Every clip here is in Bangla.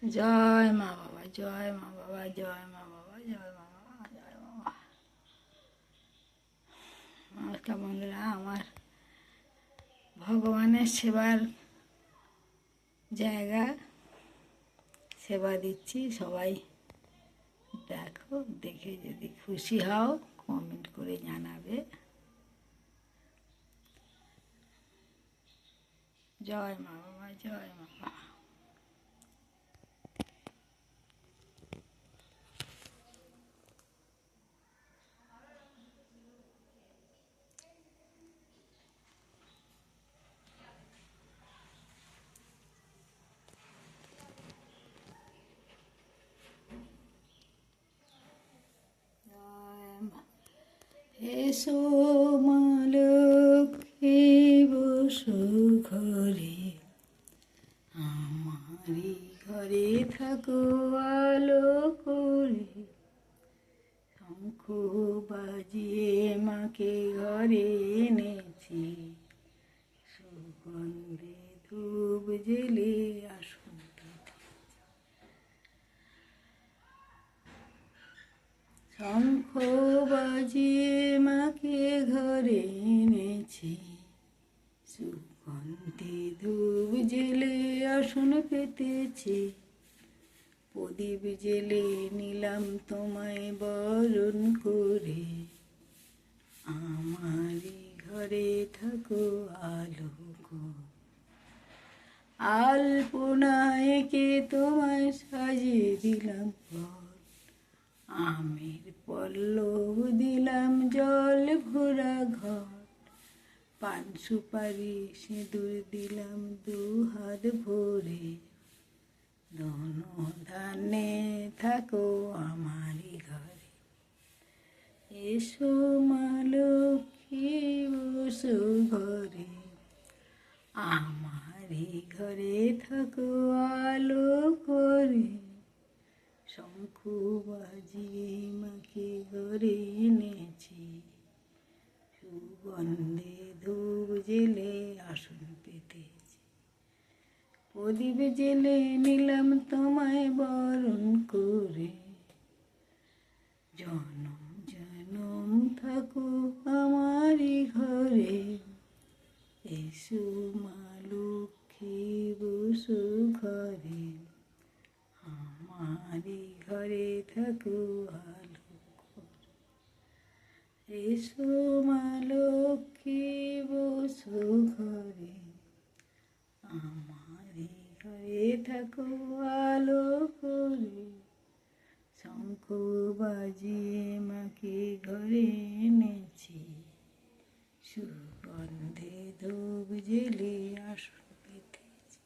জয় মা বাবা, জয় মা বাবা, জয় মা বাবা, জয় মা বাবা, জয় মা বাবা। নমস্কার বন্ধুরা, আমার ভগবানের সেবার জায়গা, সেবা দিচ্ছি। সবাই দেখো, দেখে যদি খুশি হও কমেন্ট করে জানাবে। জয় মা বাবা, জয় মা বাবা। এসো মা লক্ষ্মী, বসো ঘরে, আমারই ঘরে থাকো আলো করে। শঙ্খ বাজিয়ে মাকে ঘরে এনেছি, সুগন্ধে ধূপ জেলে আসুন। শঙ্খ বাজিয়ে মাকে ঘরে এনেছি, সুগন্ধে ধূপ জেলে আসন পেতেছি। প্রদীপ জেলে নিলাম তোমায় বরণ করে, আমারই ঘরে থাকো আলো করে। আলপনা এঁকে তোমায় সাজিয়ে দিলাম ঘর, আমের পল্লব দিলাম জল ভরা ঘর। পান সুপারি সিঁদুর দিলাম দুহাত ভরে, ধন ধানে থাকো আমারই ঘরে। এসো মা লক্ষ্মী, বসো ঘরে, আমারই ঘরে থাকো আলো করে। শঙ্খ বাজিয়ে মাকে ঘরে এনেছি, সুগন্ধে ধূপ জেলে আসন পেতেছি। প্রদীপ জেলে নিলাম তোমায় বরণ করে, জনম জনম থাকো আমারই ঘরে। এসো মা লক্ষ্মী, বসো ঘরে, আমারই ঘরে থাকো আলো করে। এসো মা লক্ষ্মী, বসো ঘরে, আমারই ঘরে থাকো আলো করে। শঙ্খ বাজিয়ে মাকে ঘরে এনেছি, সুগন্ধে ধূপ জেলে আসন পেতেছি।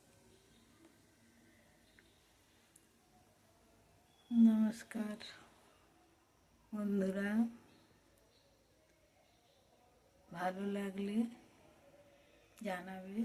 নমস্কার বন্ধুরা, ভালো লাগলে জানাবে।